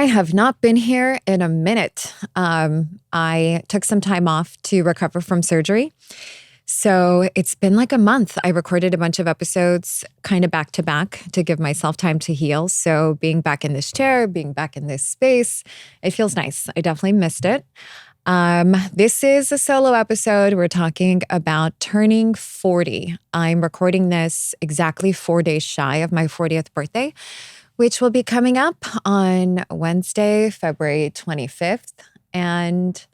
I have not been here in a minute. I took some time off to recover from surgery. So it's been like a month. I recorded a bunch of episodes kind of back to back to give myself time to heal. So being back in this chair, being back in this space, it feels nice. I definitely missed it. This is a solo episode. We're talking about turning 40. I'm recording this exactly 4 days shy of my 40th birthday, which will be coming up on Wednesday, February 25th. And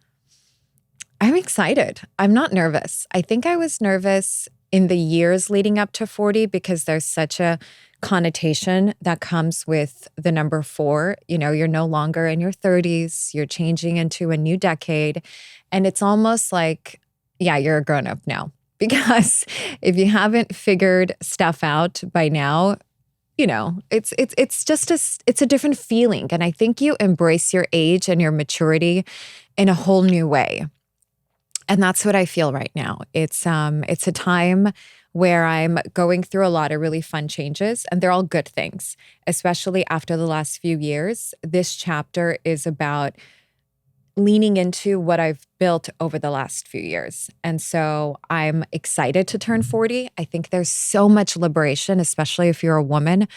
I'm excited. I'm not nervous. I think I was nervous in the years leading up to 40 because there's such a connotation that comes with the number 4. You know, you're no longer in your 30s, you're changing into a new decade. And it's almost like, yeah, you're a grown-up now. Because if you haven't figured stuff out by now, you know, it's a different feeling. And I think you embrace your age and your maturity in a whole new way. And that's what I feel right now. It's a time where I'm going through a lot of really fun changes, and they're all good things, especially after the last few years. This chapter is about leaning into what I've built over the last few years. And so I'm excited to turn 40. I think there's so much liberation, especially if you're a woman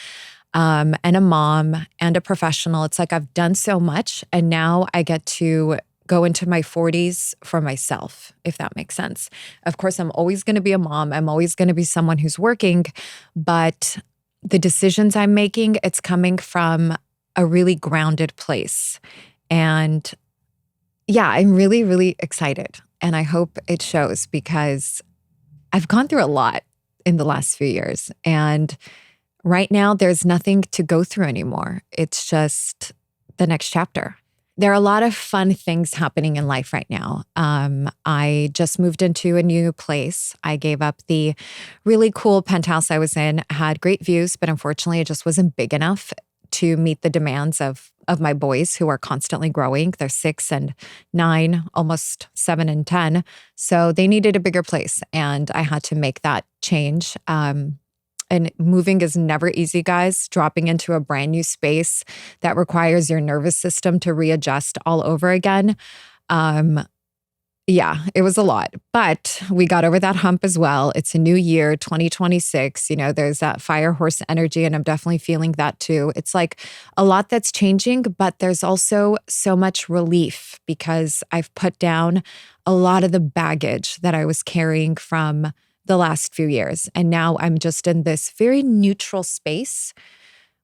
and a mom and a professional. It's like I've done so much, and now I get to go into my 40s for myself, if that makes sense. Of course, I'm always going to be a mom. I'm always going to be someone who's working, but the decisions I'm making, it's coming from a really grounded place. And yeah, I'm really, really excited. And I hope it shows because I've gone through a lot in the last few years. And right now, there's nothing to go through anymore. It's just the next chapter. There are a lot of fun things happening in life right now. I just moved into a new place. I gave up the really cool penthouse I was in, had great views, but unfortunately it just wasn't big enough to meet the demands of my boys who are constantly growing. They're 6 and 9, almost 7 and 10. So they needed a bigger place, and I had to make that change. And moving is never easy, guys. Dropping into a brand new space that requires your nervous system to readjust all over again. Yeah, it was a lot, but we got over that hump as well. It's a new year, 2026. You know, there's that fire horse energy, and I'm definitely feeling that too. It's like a lot that's changing, but there's also so much relief because I've put down a lot of the baggage that I was carrying from the last few years. And now I'm just in this very neutral space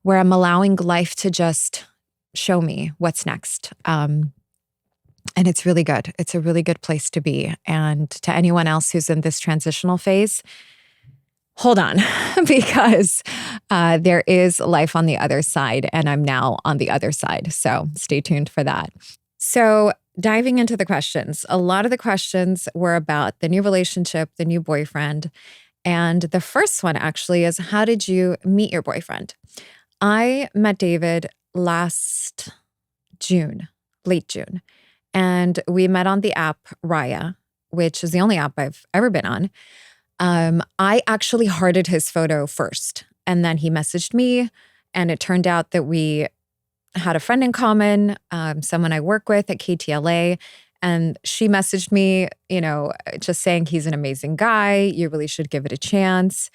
where I'm allowing life to just show me what's next. And it's really good. It's a really good place to be. And to anyone else who's in this transitional phase, hold on, because there is life on the other side, and I'm now on the other side. So stay tuned for that. So diving into the questions, a lot of the questions were about the new relationship, the new boyfriend. And the first one actually is, how did you meet your boyfriend? I met David last June, late June. And we met on the app Raya, which is the only app I've ever been on. I actually hearted his photo first, and then he messaged me, and it turned out that we had a friend in common, someone I work with at KTLA, and she messaged me, you know, just saying he's an amazing guy. You really should give it a chance.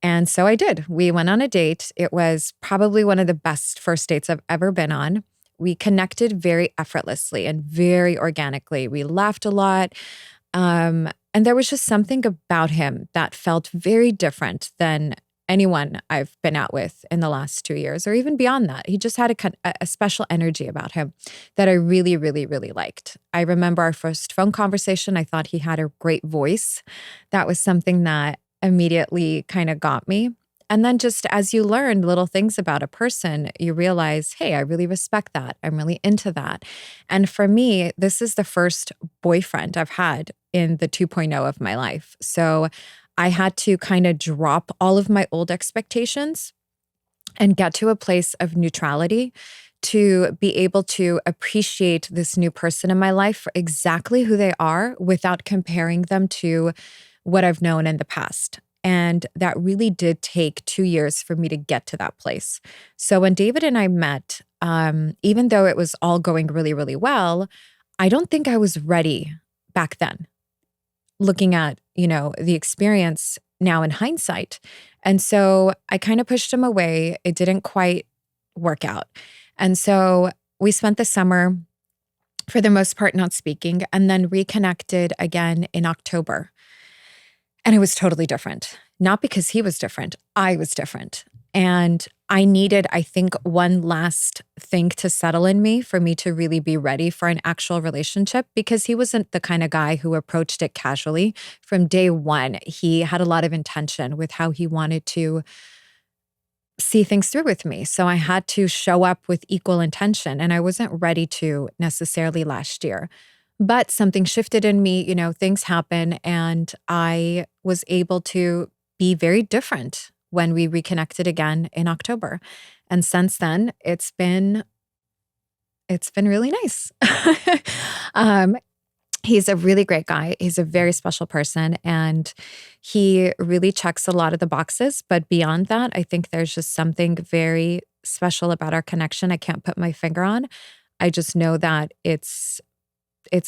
And so I did. We went on a date. It was probably one of the best first dates I've ever been on. We connected very effortlessly and very organically. We laughed a lot. And there was just something about him that felt very different than anyone I've been out with in the last 2 years, or even beyond that. He just had a special energy about him that I really, really, really liked. I remember our first phone conversation. I thought he had a great voice. That was something that immediately kind of got me. And then just as you learn little things about a person, you realize, hey, I really respect that. I'm really into that. And for me, this is the first boyfriend I've had in the 2.0 of my life. So I had to kind of drop all of my old expectations and get to a place of neutrality to be able to appreciate this new person in my life for exactly who they are without comparing them to what I've known in the past. And that really did take 2 years for me to get to that place. So when David and I met, even though it was all going really, really well, I don't think I was ready back then, looking at, the experience now in hindsight. And so I kind of pushed him away. It didn't quite work out. And so we spent the summer, for the most part, not speaking, and then reconnected again in October. And it was totally different. Not because he was different, I was different. And I needed, I think, one last thing to settle in me for me to really be ready for an actual relationship, because he wasn't the kind of guy who approached it casually. From day one, he had a lot of intention with how he wanted to see things through with me. So I had to show up with equal intention, and I wasn't ready to necessarily last year. But something shifted in me, things happen, and I was able to be very different when we reconnected again in October. And since then, it's been really nice. He's a really great guy. He's a very special person, and he really checks a lot of the boxes. But beyond that, I think there's just something very special about our connection I can't put my finger on. I just know that it's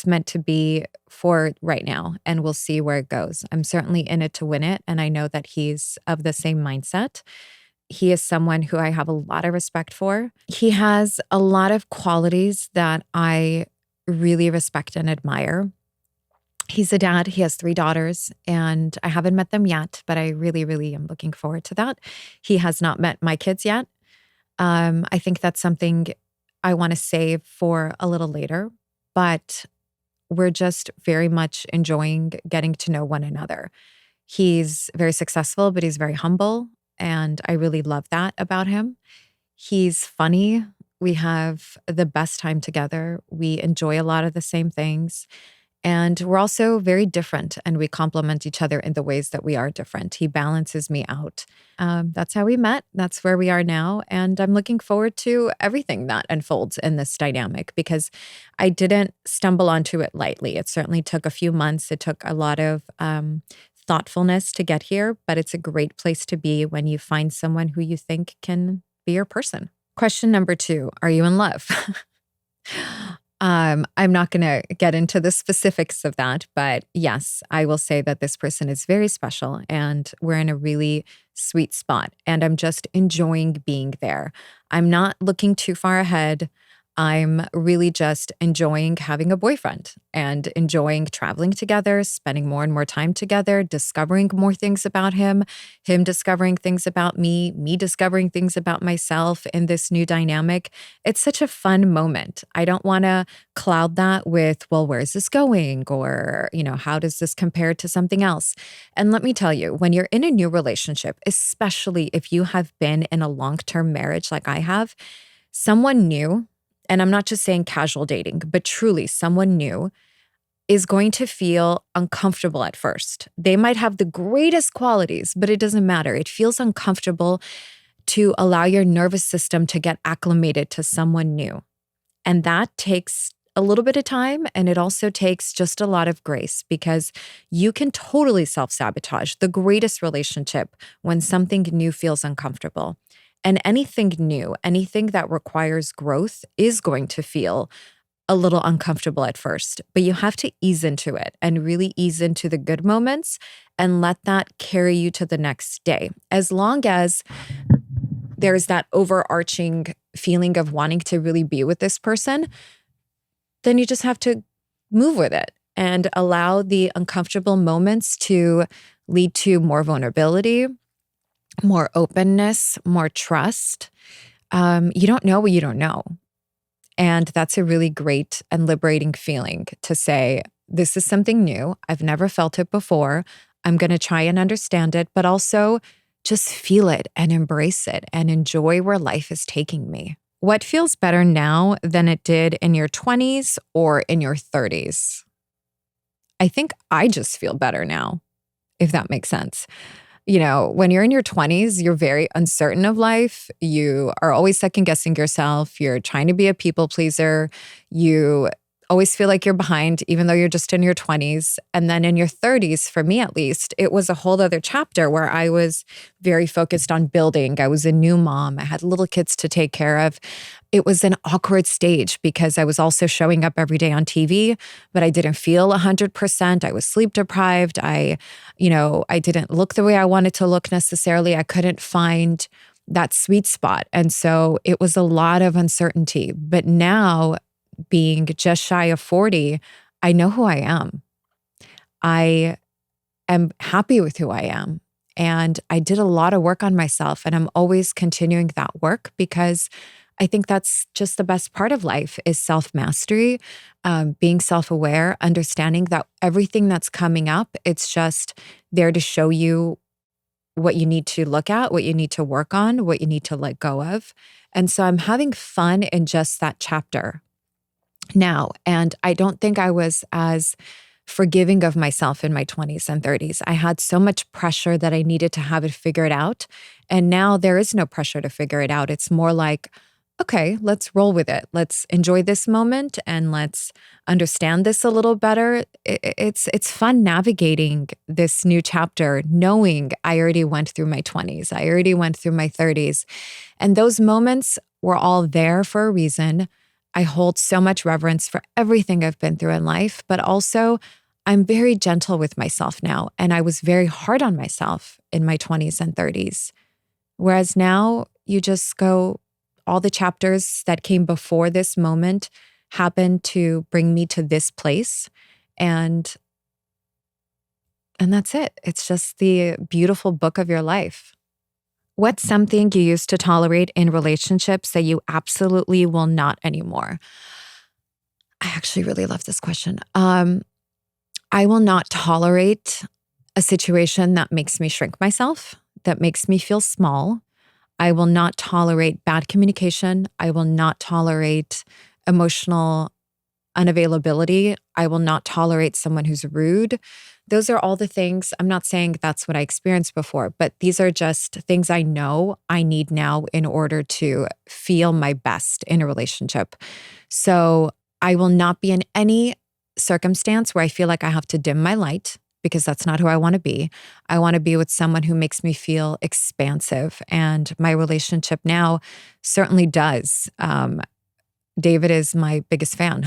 meant to be for right now, and we'll see where it goes. I'm certainly in it to win it, and I know that he's of the same mindset. He is someone who I have a lot of respect for. He has a lot of qualities that I really respect and admire. He's a dad. He has 3 daughters, and I haven't met them yet, but I really, really am looking forward to that. He has not met my kids yet. I think that's something I want to save for a little later, but we're just very much enjoying getting to know one another. He's very successful, but he's very humble, and I really love that about him. He's funny. We have the best time together. We enjoy a lot of the same things. And we're also very different, and we complement each other in the ways that we are different. He balances me out. That's how we met. That's where we are now. And I'm looking forward to everything that unfolds in this dynamic, because I didn't stumble onto it lightly. It certainly took a few months. It took a lot of thoughtfulness to get here, but it's a great place to be when you find someone who you think can be your person. Question number 2, are you in love? I'm not going to get into the specifics of that, but yes, I will say that this person is very special, and we're in a really sweet spot, and I'm just enjoying being there. I'm not looking too far ahead. I'm really just enjoying having a boyfriend and enjoying traveling together, spending more and more time together, discovering more things about him discovering things about me discovering things about myself in this new dynamic. It's such a fun moment. I don't want to cloud that with, well, where's this going? Or, how does this compare to something else? And let me tell you, when you're in a new relationship, especially if you have been in a long-term marriage like I have, someone new, and I'm not just saying casual dating, but truly someone new, is going to feel uncomfortable at first. They might have the greatest qualities, but it doesn't matter. It feels uncomfortable to allow your nervous system to get acclimated to someone new. And that takes a little bit of time, and it also takes just a lot of grace, because you can totally self-sabotage the greatest relationship when something new feels uncomfortable. And anything new, anything that requires growth is going to feel a little uncomfortable at first, but you have to ease into it and really ease into the good moments and let that carry you to the next day. As long as there's that overarching feeling of wanting to really be with this person, then you just have to move with it and allow the uncomfortable moments to lead to more vulnerability, more openness, more trust. You don't know what you don't know. And that's a really great and liberating feeling to say, this is something new. I've never felt it before. I'm going to try and understand it, but also just feel it and embrace it and enjoy where life is taking me. What feels better now than it did in your 20s or in your 30s? I think I just feel better now, if that makes sense. When you're in your 20s, you're very uncertain of life. You are always second guessing yourself. You're trying to be a people pleaser. You always feel like you're behind, even though you're just in your 20s. And then in your 30s, for me at least, it was a whole other chapter where I was very focused on building. I was a new mom. I had little kids to take care of. It was an awkward stage because I was also showing up every day on TV, but I didn't feel 100%. I was sleep deprived. I didn't look the way I wanted to look necessarily. I couldn't find that sweet spot. And so it was a lot of uncertainty. But now, being just shy of 40, I know who I am. I am happy with who I am. And I did a lot of work on myself, and I'm always continuing that work because I think that's just the best part of life is self-mastery, being self-aware, understanding that everything that's coming up, it's just there to show you what you need to look at, what you need to work on, what you need to let go of. And so I'm having fun in just that chapter now. And I don't think I was as forgiving of myself in my 20s and 30s. I had so much pressure that I needed to have it figured out. And now there is no pressure to figure it out. It's more like, okay, let's roll with it. Let's enjoy this moment and let's understand this a little better. It's fun navigating this new chapter, knowing I already went through my 20s. I already went through my 30s. And those moments were all there for a reason. I hold so much reverence for everything I've been through in life, but also I'm very gentle with myself now. And I was very hard on myself in my 20s and 30s. Whereas now you just go, all the chapters that came before this moment happened to bring me to this place. And that's it. It's just the beautiful book of your life. What's something you used to tolerate in relationships that you absolutely will not anymore? I actually really love this question. I will not tolerate a situation that makes me shrink myself, that makes me feel small. I will not tolerate bad communication. I will not tolerate emotional unavailability. I will not tolerate someone who's rude. Those are all the things. I'm not saying that's what I experienced before, but these are just things I know I need now in order to feel my best in a relationship. So I will not be in any circumstance where I feel like I have to dim my light, because that's not who I want to be. I want to be with someone who makes me feel expansive. And my relationship now certainly does. David is my biggest fan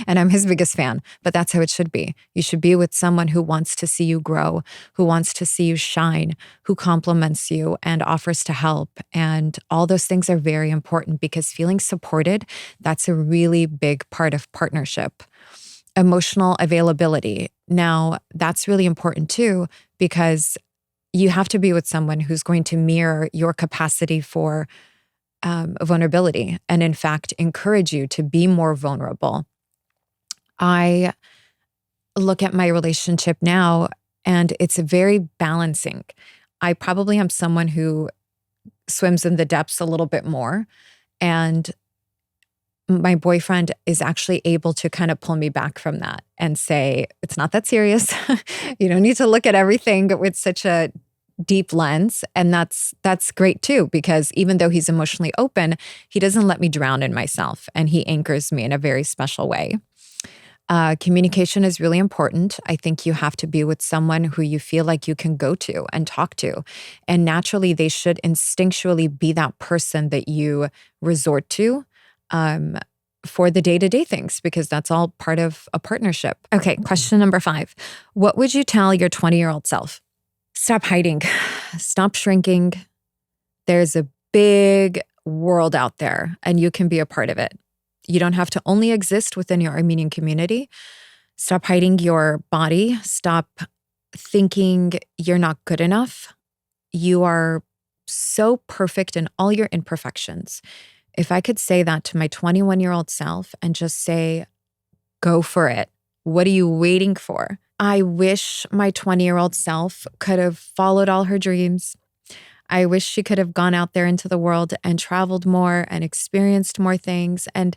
and I'm his biggest fan, but that's how it should be. You should be with someone who wants to see you grow, who wants to see you shine, who compliments you and offers to help. And all those things are very important because feeling supported, that's a really big part of partnership. Emotional availability. Now, that's really important too, because you have to be with someone who's going to mirror your capacity for vulnerability and, in fact, encourage you to be more vulnerable. I look at my relationship now and it's very balancing. I probably am someone who swims in the depths a little bit more, and my boyfriend is actually able to kind of pull me back from that and say, it's not that serious. You don't need to look at everything with such a deep lens. And that's great too, because even though he's emotionally open, he doesn't let me drown in myself and he anchors me in a very special way. Communication is really important. I think you have to be with someone who you feel like you can go to and talk to. And naturally, they should instinctually be that person that you resort to for the day-to-day things, because that's all part of a partnership. Okay, question number 5. What would you tell your 20-year-old self? Stop hiding. Stop shrinking. There's a big world out there and you can be a part of it. You don't have to only exist within your Armenian community. Stop hiding your body. Stop thinking you're not good enough. You are so perfect in all your imperfections. If I could say that to my 21-year-old self and just say, go for it. What are you waiting for? I wish my 20-year-old self could have followed all her dreams. I wish she could have gone out there into the world and traveled more and experienced more things. And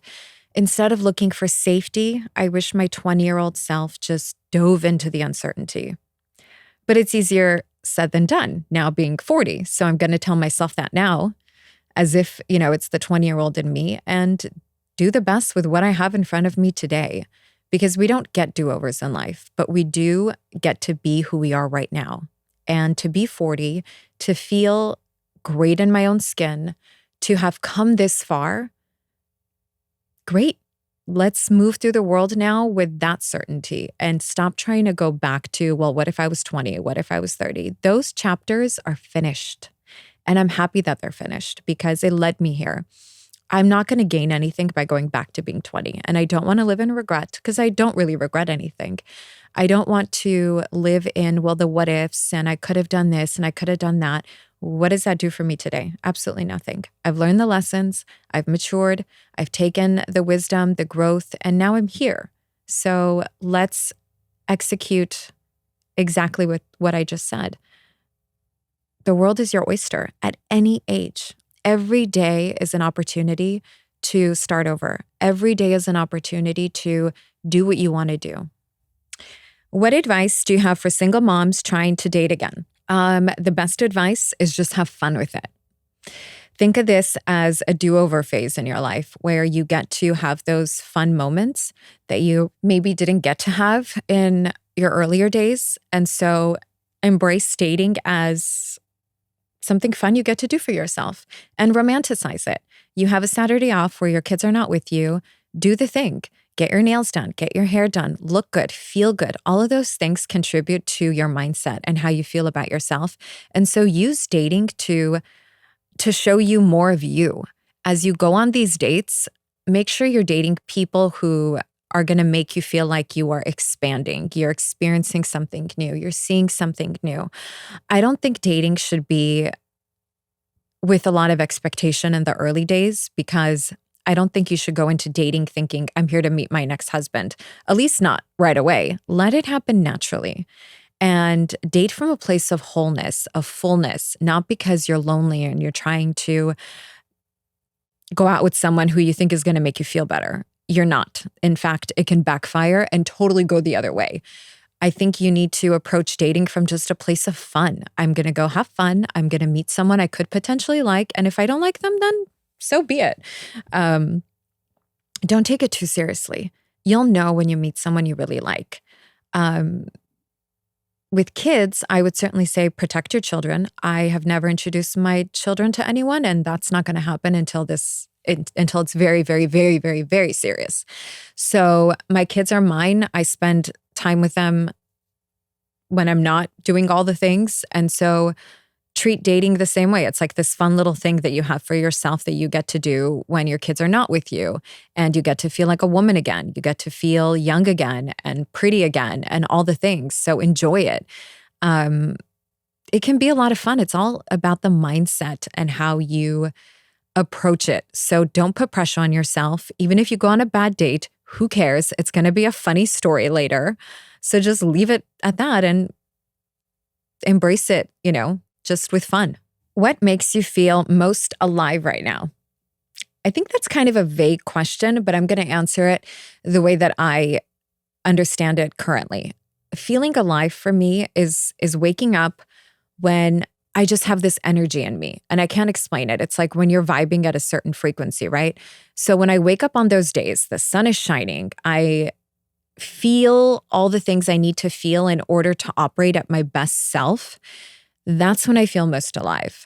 instead of looking for safety, I wish my 20-year-old self just dove into the uncertainty. But it's easier said than done now being 40. So I'm going to tell myself that now as if, it's the 20-year-old in me, and do the best with what I have in front of me today. because we don't get do-overs in life, but we do get to be who we are right now. And to be 40, to feel great in my own skin, to have come this far, great. Let's move through the world now with that certainty and stop trying to go back to, well, what if I was 20? What if I was 30? Those chapters are finished. And I'm happy that they're finished because it led me here. I'm not going to gain anything by going back to being 20. And I don't want to live in regret because I don't really regret anything. I don't want to live in, well, the what ifs and I could have done this and I could have done that. What does that do for me today? Absolutely nothing. I've learned the lessons. I've matured. I've taken the wisdom, the growth, and now I'm here. So let's execute exactly what I just said. The world is your oyster at any age. Every day is an opportunity to start over. Every day is an opportunity to do what you want to do. What advice do you have for single moms trying to date again? The best advice is just have fun with it. Think of this as a do-over phase in your life where you get to have those fun moments that you maybe didn't get to have in your earlier days. And so embrace dating as something fun you get to do for yourself and romanticize it. You have a Saturday off where your kids are not with you. Do the thing. Get your nails done, get your hair done, look good, feel good. All of those things contribute to your mindset and how you feel about yourself. And so use dating to show you more of you. As you go on these dates, make sure you're dating people who are going to make you feel like you are expanding, you're experiencing something new, you're seeing something new. I don't think dating should be with a lot of expectation in the early days because I don't think you should go into dating thinking, I'm here to meet my next husband, at least not right away. Let it happen naturally. And date from a place of wholeness, of fullness, not because you're lonely and you're trying to go out with someone who you think is going to make you feel better. You're not. In fact, it can backfire and totally go the other way. I think you need to approach dating from just a place of fun. I'm going to go have fun. I'm going to meet someone I could potentially like. And if I don't like them, then so be it. Don't take it too seriously. You'll know when you meet someone you really like. With kids, I would certainly say protect your children. I have never introduced my children to anyone, and that's not going to happen until it's very, very, very, very, very serious. So my kids are mine. I spend time with them when I'm not doing all the things. And so treat dating the same way. It's like this fun little thing that you have for yourself that you get to do when your kids are not with you. And you get to feel like a woman again. You get to feel young again and pretty again and all the things. So enjoy it. It can be a lot of fun. It's all about the mindset and how you approach it. So don't put pressure on yourself. Even if you go on a bad date, who cares? It's going to be a funny story later. So just leave it at that and embrace it, just with fun. What makes you feel most alive right now? I think that's kind of a vague question, but I'm going to answer it the way that I understand it currently. Feeling alive for me is waking up when I just have this energy in me and I can't explain it. It's like when you're vibing at a certain frequency, right? So when I wake up on those days, the sun is shining, I feel all the things I need to feel in order to operate at my best self. That's when I feel most alive.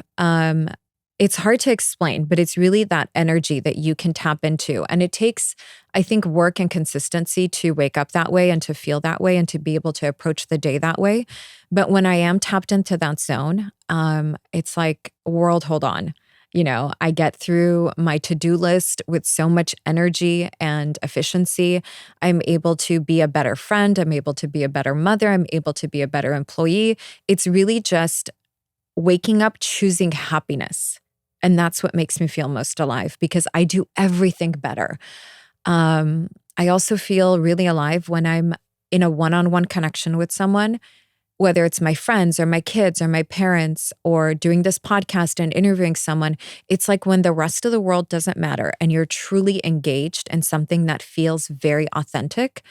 It's hard to explain, but it's really that energy that you can tap into. And it takes, I think, work and consistency to wake up that way and to feel that way and to be able to approach the day that way. But when I am tapped into that zone, it's like, world, hold on. I get through my to-do list with so much energy and efficiency. I'm able to be a better friend. I'm able to be a better mother. I'm able to be a better employee. It's really just waking up, choosing happiness. And that's what makes me feel most alive because I do everything better. I also feel really alive when I'm in a one-on-one connection with someone, whether it's my friends or my kids or my parents or doing this podcast and interviewing someone. It's like when the rest of the world doesn't matter and you're truly engaged in something that feels very authentic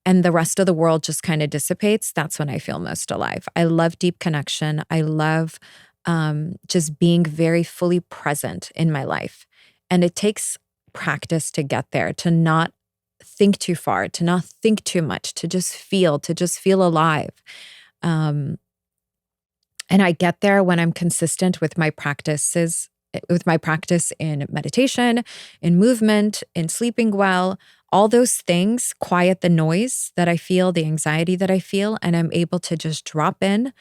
and the rest of the world just kind of dissipates. That's when I feel most alive. I love deep connection. I love just being very fully present in my life. And it takes practice to get there, to not think too far, to not think too much, to just feel alive. Um, and I get there when I'm consistent with my practices, with my practice in meditation, in movement, in sleeping well. All those things quiet the noise that I feel, the anxiety that I feel, and I'm able to just drop in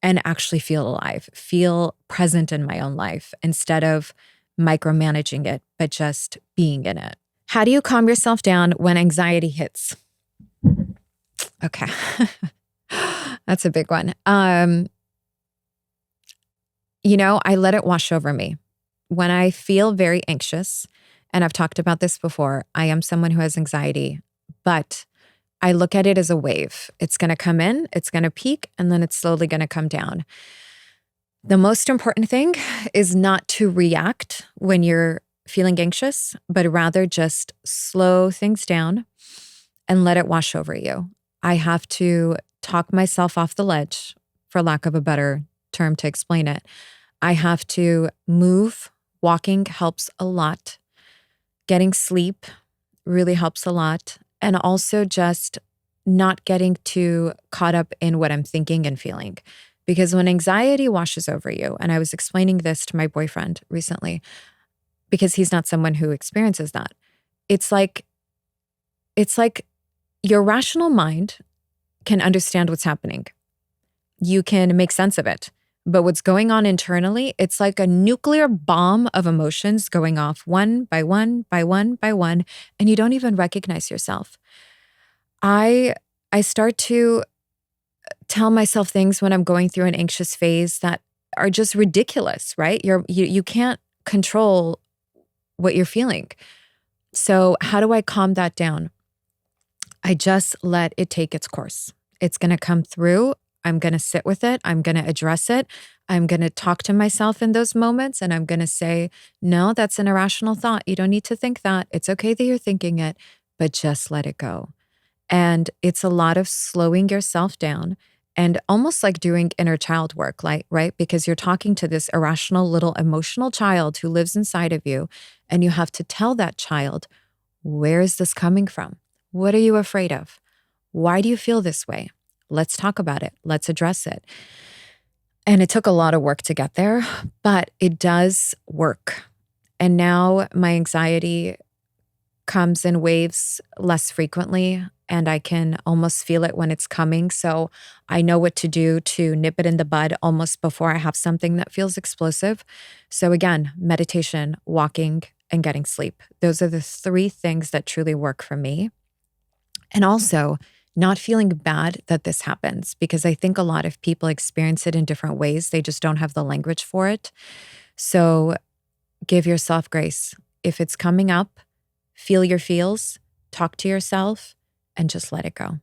and actually feel alive, feel present in my own life instead of micromanaging it, but just being in it. How do you calm yourself down when anxiety hits? Okay. That's a big one. I let it wash over me. When I feel very anxious, and I've talked about this before, I am someone who has anxiety, but I look at it as a wave. It's going to come in, it's going to peak, and then it's slowly going to come down. The most important thing is not to react when you're feeling anxious, but rather just slow things down and let it wash over you. I have to talk myself off the ledge, for lack of a better term to explain it. I have to move. Walking helps a lot. Getting sleep really helps a lot. And also just not getting too caught up in what I'm thinking and feeling. Because when anxiety washes over you, and I was explaining this to my boyfriend recently, because he's not someone who experiences that, it's like your rational mind can understand what's happening. You can make sense of it. But what's going on internally, it's like a nuclear bomb of emotions going off one by one, by one, by one, and you don't even recognize yourself. I start to tell myself things when I'm going through an anxious phase that are just ridiculous, right? You can't control what you're feeling. So how do I calm that down? I just let it take its course. It's going to come through. I'm going to sit with it. I'm going to address it. I'm going to talk to myself in those moments, and I'm going to say, no, that's an irrational thought. You don't need to think that. It's okay that you're thinking it, but just let it go. And it's a lot of slowing yourself down and almost like doing inner child work, right? Because you're talking to this irrational little emotional child who lives inside of you, and you have to tell that child, where is this coming from? What are you afraid of? Why do you feel this way? Let's talk about it. Let's address it. And it took a lot of work to get there, but it does work. And now my anxiety comes in waves less frequently, and I can almost feel it when it's coming. So I know what to do to nip it in the bud almost before I have something that feels explosive. So again, meditation, walking, and getting sleep. Those are the three things that truly work for me. And also, not feeling bad that this happens, because I think a lot of people experience it in different ways. They just don't have the language for it. So give yourself grace. If it's coming up, feel your feels, talk to yourself, and just let it go.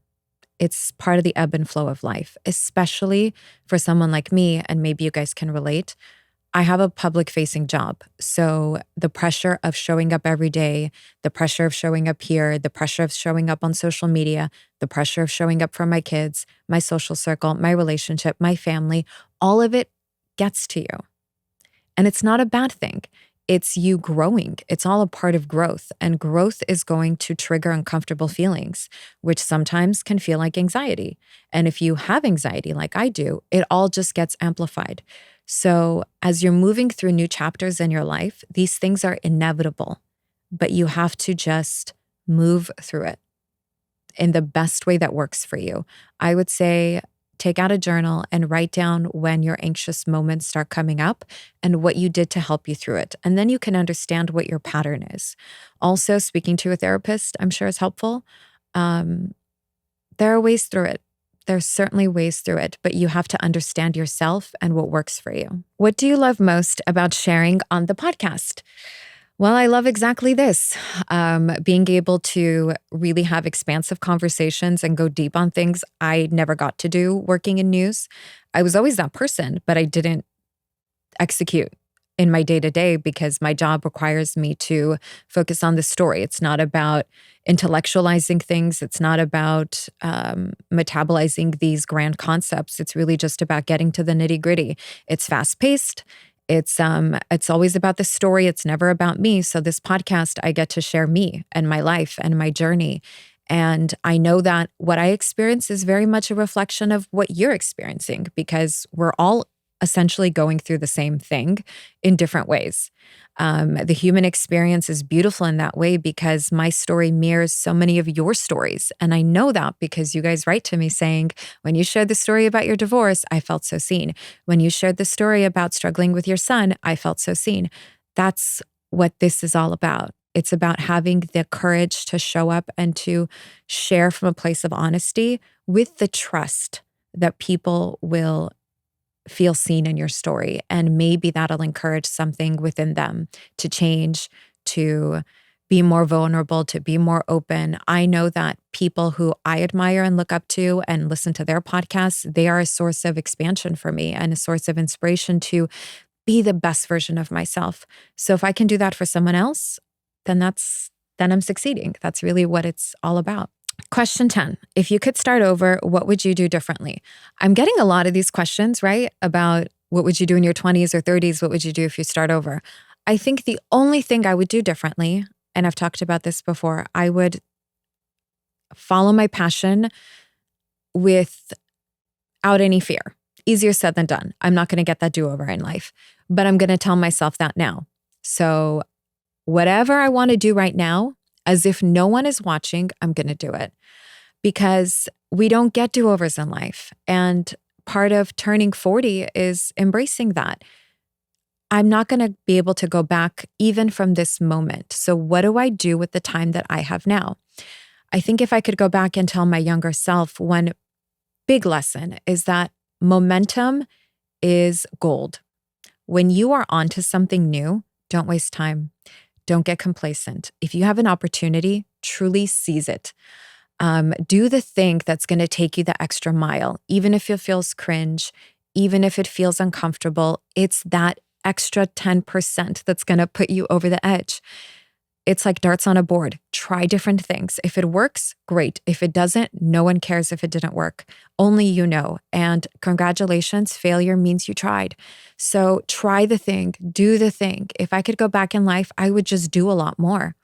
It's part of the ebb and flow of life, especially for someone like me, and maybe you guys can relate. I have a public-facing job, so the pressure of showing up every day, the pressure of showing up here, the pressure of showing up on social media, the pressure of showing up for my kids, my social circle, my relationship, my family, all of it gets to you. And it's not a bad thing. It's you growing. It's all a part of growth, and growth is going to trigger uncomfortable feelings, which sometimes can feel like anxiety. And if you have anxiety like I do, it all just gets amplified. So as you're moving through new chapters in your life, these things are inevitable, but you have to just move through it in the best way that works for you. I would say take out a journal and write down when your anxious moments start coming up and what you did to help you through it. And then you can understand what your pattern is. Also, speaking to a therapist, I'm sure is helpful. There are ways through it. There's certainly ways through it, but you have to understand yourself and what works for you. What do you love most about sharing on the podcast? Well, I love exactly this, being able to really have expansive conversations and go deep on things I never got to do working in news. I was always that person, but I didn't execute in my day-to-day because my job requires me to focus on the story. It's not about intellectualizing things. It's not about metabolizing these grand concepts. It's really just about getting to the nitty-gritty. It's fast-paced. It's always about the story. It's never about me. So this podcast, I get to share me and my life and my journey. And I know that what I experience is very much a reflection of what you're experiencing, because we're all essentially going through the same thing in different ways. The human experience is beautiful in that way because my story mirrors so many of your stories. And I know that because you guys write to me saying, when you shared the story about your divorce, I felt so seen. When you shared the story about struggling with your son, I felt so seen. That's what this is all about. It's about having the courage to show up and to share from a place of honesty with the trust that people will feel seen in your story. And maybe that'll encourage something within them to change, to be more vulnerable, to be more open. I know that people who I admire and look up to and listen to their podcasts, they are a source of expansion for me and a source of inspiration to be the best version of myself. So if I can do that for someone else, then I'm succeeding. That's really what it's all about. Question 10. If you could start over, what would you do differently? I'm getting a lot of these questions, right? About what would you do in your 20s or 30s? What would you do if you start over? I think the only thing I would do differently, and I've talked about this before, I would follow my passion without any fear. Easier said than done. I'm not going to get that do-over in life, but I'm going to tell myself that now. So whatever I want to do right now, as if no one is watching, I'm going to do it, because we don't get do-overs in life. And part of turning 40 is embracing that. I'm not going to be able to go back even from this moment. So what do I do with the time that I have now? I think if I could go back and tell my younger self, one big lesson is that momentum is gold. When you are onto something new, don't waste time. Don't get complacent. If you have an opportunity, truly seize it. Do the thing that's going to take you the extra mile, even if it feels cringe, even if it feels uncomfortable. It's that extra 10% that's going to put you over the edge. It's like darts on a board. Try different things. If it works, great. If it doesn't, no one cares if it didn't work. Only you know. And congratulations, failure means you tried. So try the thing, do the thing. If I could go back in life, I would just do a lot more,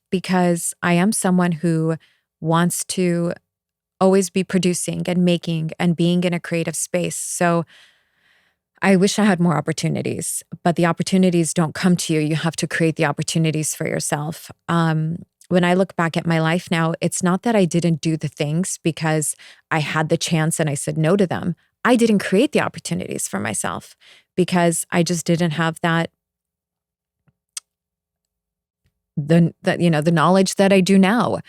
because I am someone who wants to always be producing and making and being in a creative space. So I wish I had more opportunities, but the opportunities don't come to you. You have to create the opportunities for yourself. When I look back at my life now, it's not that I didn't do the things because I had the chance and I said no to them. I didn't create the opportunities for myself because I just didn't have the knowledge that I do now.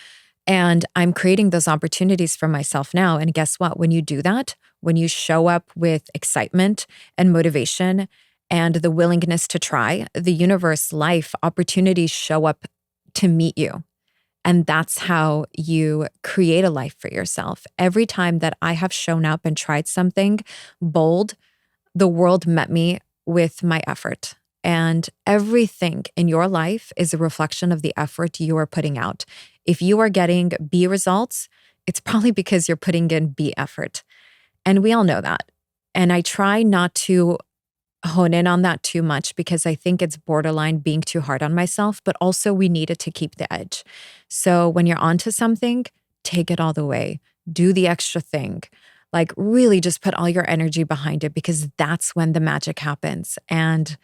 And I'm creating those opportunities for myself now. And guess what? When you do that, when you show up with excitement and motivation and the willingness to try, the universe, life, opportunities show up to meet you. And that's how you create a life for yourself. Every time that I have shown up and tried something bold, the world met me with my effort. And everything in your life is a reflection of the effort you are putting out. If you are getting B results, it's probably because you're putting in B effort. And we all know that. And I try not to hone in on that too much because I think it's borderline being too hard on myself, but also we needed to keep the edge. So when you're onto something, take it all the way. Do the extra thing. Like really just put all your energy behind it, because that's when the magic happens. And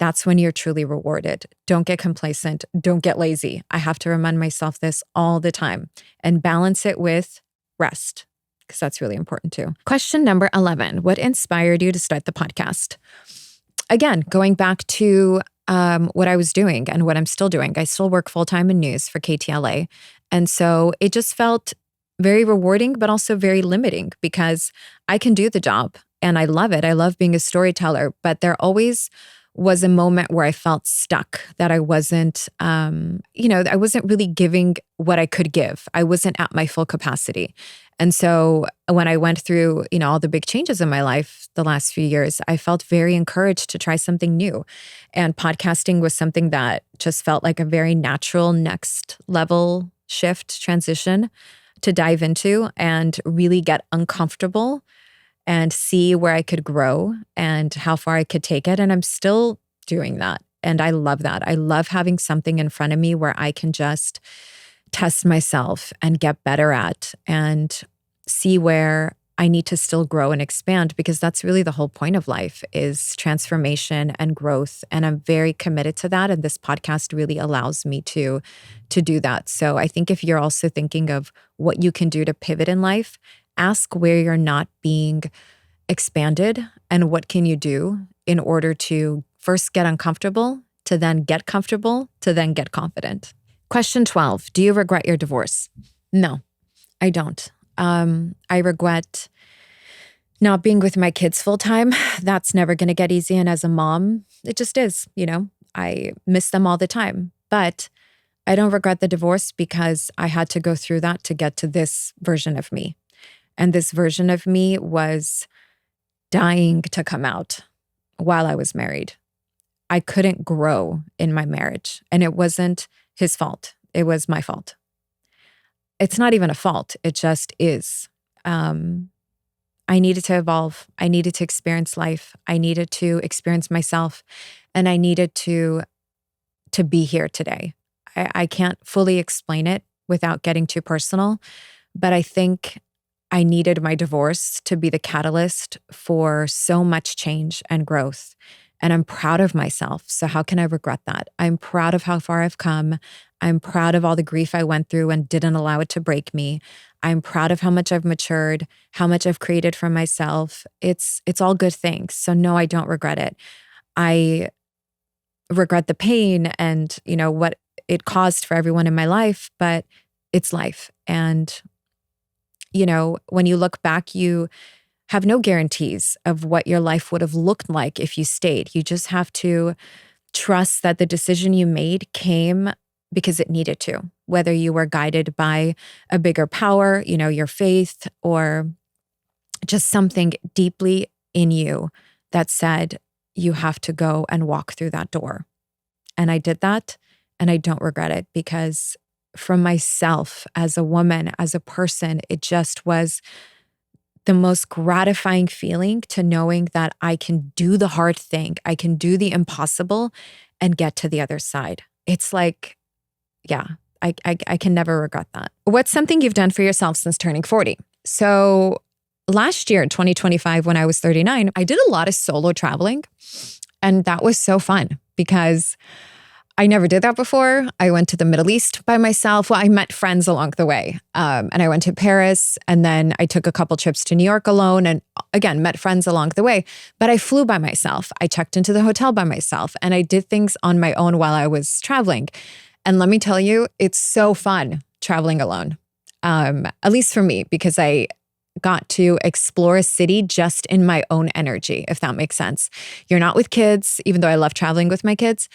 that's when you're truly rewarded. Don't get complacent. Don't get lazy. I have to remind myself this all the time, and balance it with rest, because that's really important too. Question number 11. What inspired you to start the podcast? Again, going back to what I was doing and what I'm still doing. I still work full-time in news for KTLA. And so it just felt very rewarding, but also very limiting, because I can do the job and I love it. I love being a storyteller, but there always was a moment where I felt stuck, that I wasn't, I wasn't really giving what I could give. I wasn't at my full capacity. And so when I went through, all the big changes in my life the last few years, I felt very encouraged to try something new. And podcasting was something that just felt like a very natural next level shift, transition to dive into and really get uncomfortable and see where I could grow and how far I could take it. And I'm still doing that. And I love that. I love having something in front of me where I can just test myself and get better at and see where I need to still grow and expand, because that's really the whole point of life, is transformation and growth. And I'm very committed to that. And this podcast really allows me to do that. So I think if you're also thinking of what you can do to pivot in life, ask where you're not being expanded and what can you do in order to first get uncomfortable, to then get comfortable, to then get confident. Question 12, do you regret your divorce? No, I don't. I regret not being with my kids full time. That's never going to get easy. And as a mom, it just is, I miss them all the time. But I don't regret the divorce because I had to go through that to get to this version of me. And this version of me was dying to come out while I was married. I couldn't grow in my marriage, and it wasn't his fault. It was my fault. It's not even a fault. It just is. I needed to evolve. I needed to experience life. I needed to experience myself, and I needed to be here today. I can't fully explain it without getting too personal, but I think I needed my divorce to be the catalyst for so much change and growth. And I'm proud of myself. So how can I regret that? I'm proud of how far I've come. I'm proud of all the grief I went through and didn't allow it to break me. I'm proud of how much I've matured, how much I've created for myself. It's all good things. So no, I don't regret it. I regret the pain and, what it caused for everyone in my life, but it's life. And, when you look back, you have no guarantees of what your life would have looked like if you stayed. You just have to trust that the decision you made came because it needed to, whether you were guided by a bigger power, your faith, or just something deeply in you that said, you have to go and walk through that door. And I did that, and I don't regret it, because from myself as a woman, as a person, it just was the most gratifying feeling to knowing that I can do the hard thing, I can do the impossible and get to the other side. It's like, yeah, I can never regret that. What's something you've done for yourself since turning 40? So last year, 2025, when I was 39, I did a lot of solo traveling, and that was so fun because I never did that before. I went to the Middle East by myself. Well, I met friends along the way. And I went to Paris, and then I took a couple trips to New York alone, and again, met friends along the way. But I flew by myself. I checked into the hotel by myself, and I did things on my own while I was traveling. And let me tell you, it's so fun traveling alone, at least for me, because I got to explore a city just in my own energy, if that makes sense. You're not with kids, even though I love traveling with my kids.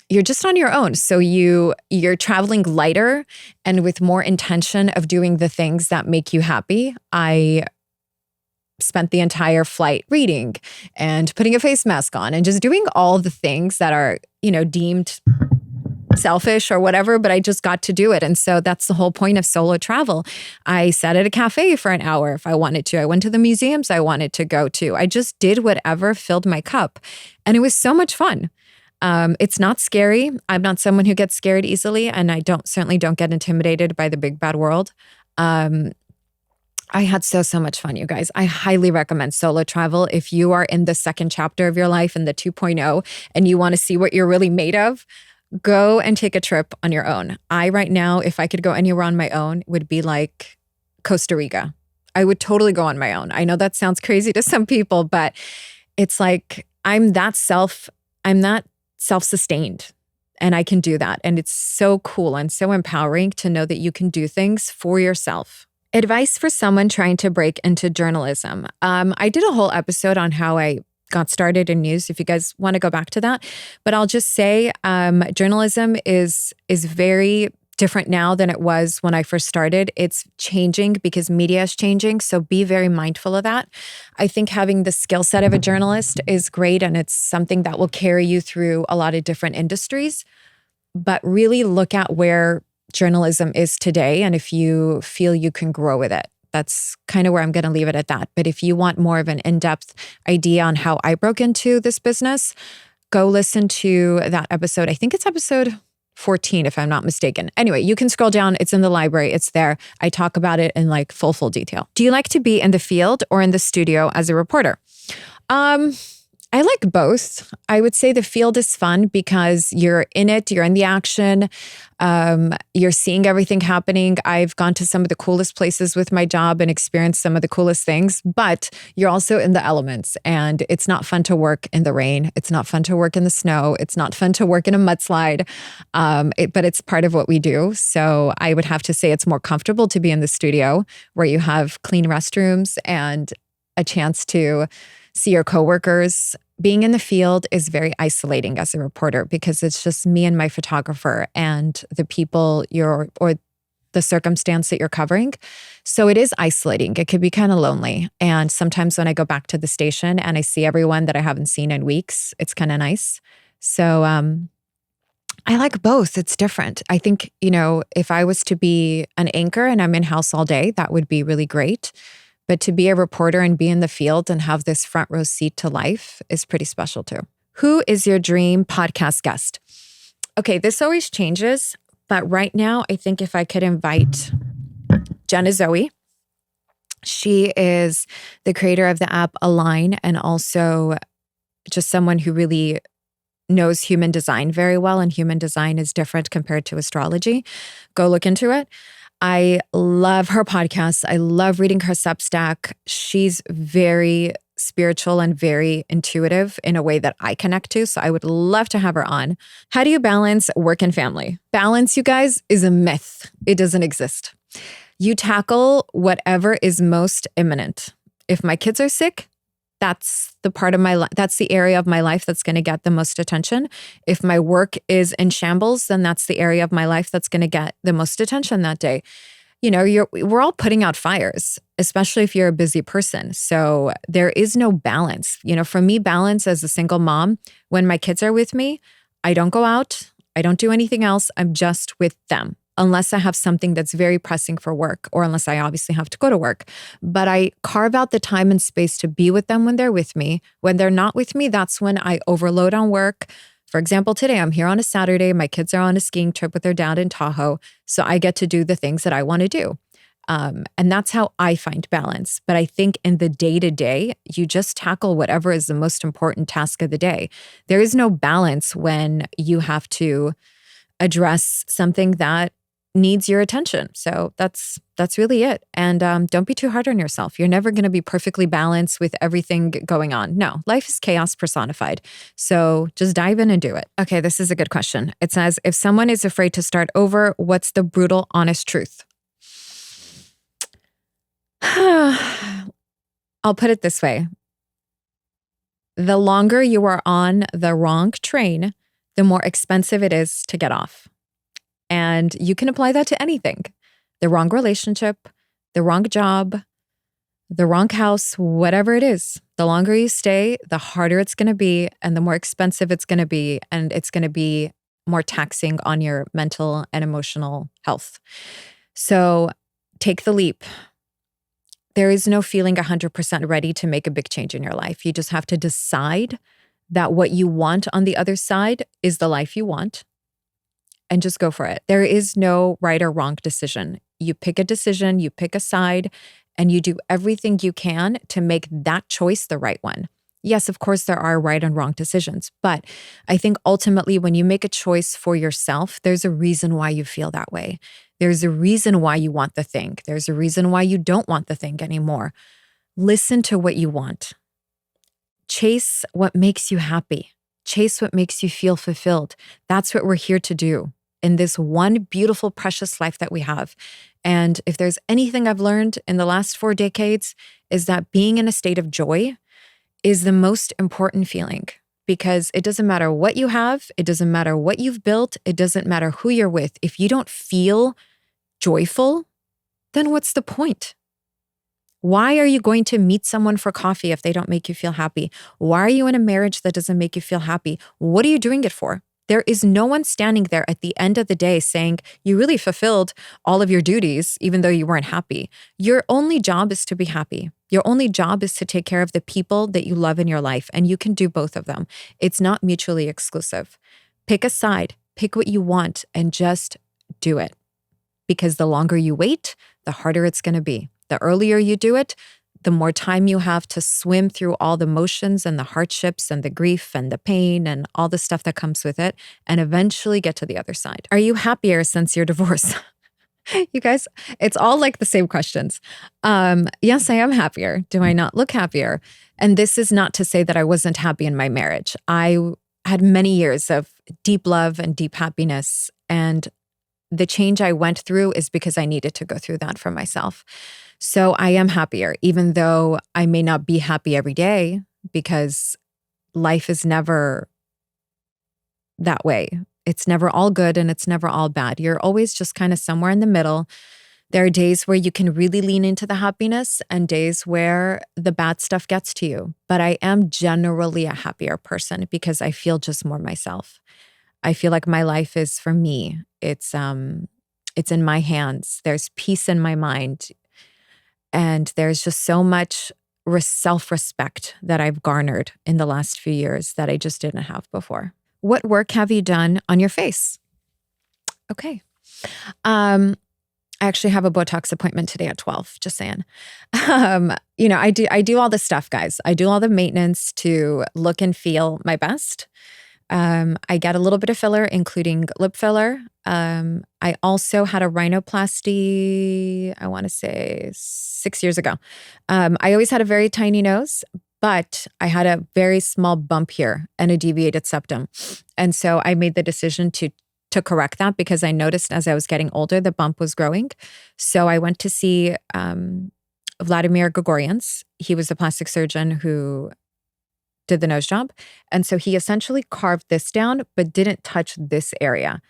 You're just on your own. So you're traveling lighter and with more intention of doing the things that make you happy. I spent the entire flight reading and putting a face mask on and just doing all the things that are, deemed selfish or whatever, but I just got to do it. And so that's the whole point of solo travel. I sat at a cafe for an hour if I wanted to. I went to the museums I wanted to go to. I just did whatever filled my cup. And it was so much fun. It's not scary. I'm not someone who gets scared easily, and I certainly don't get intimidated by the big bad world. I had so much fun, you guys. I highly recommend solo travel. If you are in the second chapter of your life, in the 2.0, and you want to see what you're really made of, go and take a trip on your own. Right now, if I could go anywhere on my own, it would be like Costa Rica. I would totally go on my own. I know that sounds crazy to some people, but it's like I'm that self-sustained, and I can do that. And it's so cool and so empowering to know that you can do things for yourself. Advice for someone trying to break into journalism. I did a whole episode on how I got started in news, if you guys want to go back to that. But I'll just say journalism is very different now than it was when I first started. It's changing because media is changing. So be very mindful of that. I think having the skill set of a journalist is great, and it's something that will carry you through a lot of different industries. But really look at where journalism is today, and if you feel you can grow with it. that's kind of where I'm going to leave it at that. But if you want more of an in-depth idea on how I broke into this business, go listen to that episode. I think it's episode 14, if I'm not mistaken. Anyway, you can scroll down. It's in the library. It's there. I talk about it in like full detail. Do you like to be in the field or in the studio as a reporter? I like both. I would say the field is fun because you're in it, you're in the action, you're seeing everything happening. I've gone to some of the coolest places with my job and experienced some of the coolest things, but you're also in the elements, and it's not fun to work in the rain. It's not fun to work in the snow. It's not fun to work in a mudslide, but it's part of what we do. So I would have to say it's more comfortable to be in the studio where you have clean restrooms and a chance to see your coworkers. Being in the field is very isolating as a reporter because it's just me and my photographer and the people or the circumstance that you're covering. So it is isolating. It could be kind of lonely. And sometimes when I go back to the station and I see everyone that I haven't seen in weeks, it's kind of nice. So I like both. It's different. I think, if I was to be an anchor and I'm in-house all day, that would be really great. But to be a reporter and be in the field and have this front row seat to life is pretty special too. Who is your dream podcast guest? Okay, this always changes, but right now I think if I could invite Jenna Zoe. She is the creator of the app Align and also just someone who really knows human design very well, and human design is different compared to astrology. Go look into it. I love her podcast. I love reading her Substack. She's very spiritual and very intuitive in a way that I connect to. So I would love to have her on. How do you balance work and family? Balance, you guys, is a myth. It doesn't exist. You tackle whatever is most imminent. If my kids are sick, that's the part of my life, that's the area of my life that's going to get the most attention. If my work is in shambles, then that's the area of my life that's going to get the most attention that day. We're all putting out fires, especially if you're a busy person. So there is no balance. For me, balance as a single mom, when my kids are with me, I don't go out. I don't do anything else. I'm just with them. Unless I have something that's very pressing for work, or unless I obviously have to go to work. But I carve out the time and space to be with them when they're with me. When they're not with me, that's when I overload on work. For example, today I'm here on a Saturday. My kids are on a skiing trip with their dad in Tahoe. So I get to do the things that I want to do. And that's how I find balance. But I think in the day-to-day, you just tackle whatever is the most important task of the day. There is no balance when you have to address something that needs your attention. So that's really it. And don't be too hard on yourself. You're never going to be perfectly balanced with everything going on. No, life is chaos personified. So just dive in and do it. Okay, this is a good question. It says, if someone is afraid to start over, what's the brutal, honest truth? I'll put it this way. The longer you are on the wrong train, the more expensive it is to get off. And you can apply that to anything. The wrong relationship, the wrong job, the wrong house, whatever it is. The longer you stay, the harder it's going to be and the more expensive it's going to be. And it's going to be more taxing on your mental and emotional health. So take the leap. There is no feeling 100% ready to make a big change in your life. You just have to decide that what you want on the other side is the life you want. And just go for it. There is no right or wrong decision. You pick a decision, you pick a side, and you do everything you can to make that choice the right one. Yes, of course, there are right and wrong decisions. But I think ultimately when you make a choice for yourself, there's a reason why you feel that way. There's a reason why you want the thing. There's a reason why you don't want the thing anymore. Listen to what you want. Chase what makes you happy. Chase what makes you feel fulfilled. That's what we're here to do in this one beautiful, precious life that we have. And if there's anything I've learned in the last 4 decades, is that being in a state of joy is the most important feeling, because it doesn't matter what you have. It doesn't matter what you've built. It doesn't matter who you're with. If you don't feel joyful, then what's the point? Why are you going to meet someone for coffee if they don't make you feel happy? Why are you in a marriage that doesn't make you feel happy? What are you doing it for? There is no one standing there at the end of the day saying, you really fulfilled all of your duties, even though you weren't happy. Your only job is to be happy. Your only job is to take care of the people that you love in your life, and you can do both of them. It's not mutually exclusive. Pick a side, pick what you want, and just do it. Because the longer you wait, the harder it's going to be. The earlier you do it, the more time you have to swim through all the emotions and the hardships and the grief and the pain and all the stuff that comes with it, and eventually get to the other side. Are you happier since your divorce? You guys, it's all like the same questions. Yes, I am happier. Do I not look happier? And this is not to say that I wasn't happy in my marriage. I had many years of deep love and deep happiness, and the change I went through is because I needed to go through that for myself. So I am happier, even though I may not be happy every day, because life is never that way. It's never all good and it's never all bad. You're always just kind of somewhere in the middle. There are days where you can really lean into the happiness and days where the bad stuff gets to you. But I am generally a happier person because I feel just more myself. I feel like my life is for me. It's in my hands. There's peace in my mind. And there's just so much self-respect that I've garnered in the last few years that I just didn't have before. What work have you done on your face? Okay. I actually have a Botox appointment today at 12, just saying. I do all this stuff, guys. I do all the maintenance to look and feel my best. I get a little bit of filler, including lip filler. I also had a rhinoplasty, I want to say 6 years ago. I always had a very tiny nose, but I had a very small bump here and a deviated septum. And so I made the decision to correct that because I noticed as I was getting older, the bump was growing. So I went to see Vladimir Gregorians. He was the plastic surgeon who did the nose job. And so he essentially carved this down, but didn't touch this area.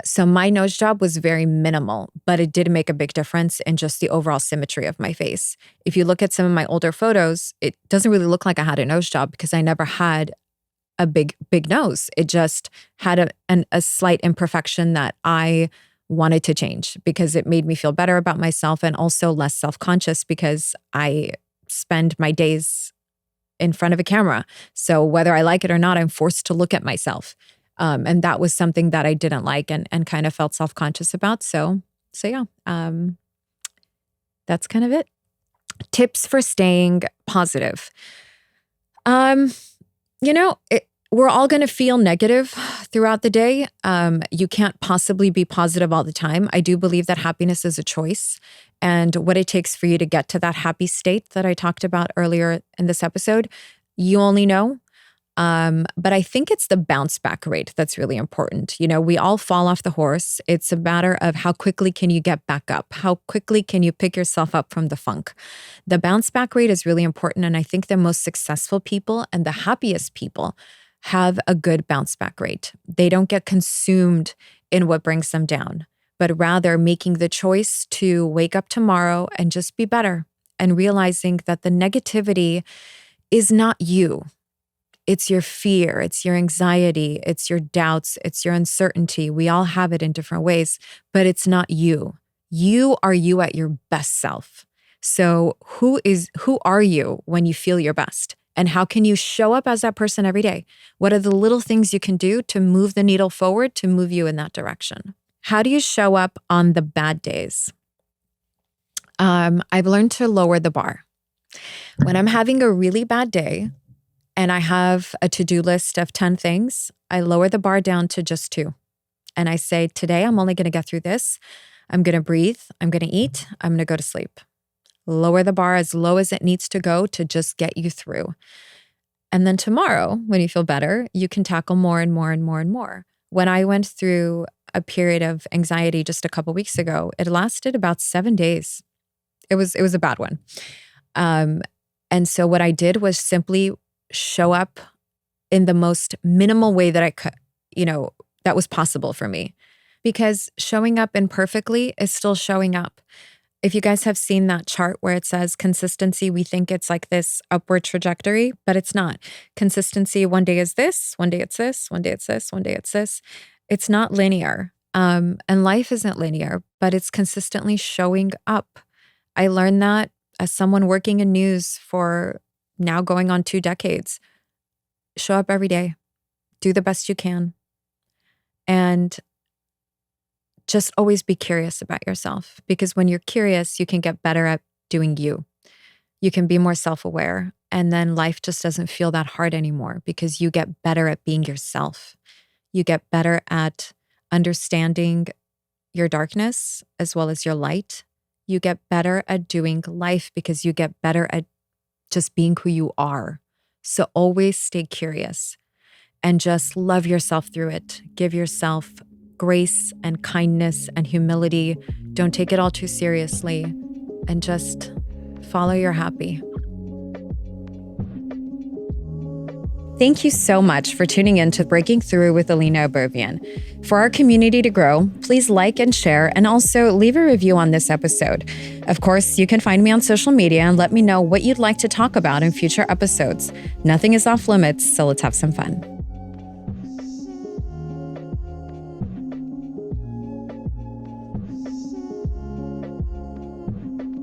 So my nose job was very minimal, but it did make a big difference in just the overall symmetry of my face. If you look at some of my older photos, it doesn't really look like I had a nose job because I never had a big nose. It just had a slight imperfection that I wanted to change because it made me feel better about myself and also less self-conscious because I spend my days in front of a camera. So whether I like it or not, I'm forced to look at myself. And that was something that I didn't like and kind of felt self-conscious about. So yeah, that's kind of it. Tips for staying positive. We're all going to feel negative throughout the day. You can't possibly be positive all the time. I do believe that happiness is a choice. And what it takes for you to get to that happy state that I talked about earlier in this episode, you only know. But I think it's the bounce back rate that's really important. We all fall off the horse. It's a matter of how quickly can you get back up? How quickly can you pick yourself up from the funk? The bounce back rate is really important. And I think the most successful people and the happiest people have a good bounce back rate. They don't get consumed in what brings them down, but rather making the choice to wake up tomorrow and just be better and realizing that the negativity is not you. It's your fear, it's your anxiety, it's your doubts, it's your uncertainty. We all have it in different ways, but it's not you. You are you at your best self. So who are you when you feel your best? And how can you show up as that person every day? What are the little things you can do to move the needle forward, to move you in that direction? How do you show up on the bad days? I've learned to lower the bar. When I'm having a really bad day and I have a to-do list of 10 things, I lower the bar down to just 2. And I say, today I'm only going to get through this. I'm going to breathe. I'm going to eat. I'm going to go to sleep. Lower the bar as low as it needs to go to just get you through. And then tomorrow, when you feel better, you can tackle more and more and more and more. When I went through a period of anxiety just a couple weeks ago, it lasted about 7 days. It was a bad one. And so what I did was simply show up in the most minimal way that I could, that was possible for me. Because showing up imperfectly is still showing up. If you guys have seen that chart where it says consistency, we think it's like this upward trajectory, but it's not. Consistency, one day is this, one day it's this, one day it's this, one day it's this. It's not linear. And life isn't linear, but it's consistently showing up. I learned that as someone working in news for now going on 2 decades. Show up every day. Do the best you can. And just always be curious about yourself, because when you're curious, you can get better at doing you. You can be more self-aware, and then life just doesn't feel that hard anymore because you get better at being yourself. You get better at understanding your darkness as well as your light. You get better at doing life because you get better at just being who you are. So always stay curious and just love yourself through it. Give yourself grace and kindness and humility. Don't take it all too seriously, and just follow your happy. Thank you so much for tuning in to Breaking Through with Ellina Abovian. For our community to grow, please like and share, and also leave a review on this episode. Of course, you can find me on social media and let me know what you'd like to talk about in future episodes. Nothing is off limits, so let's have some fun.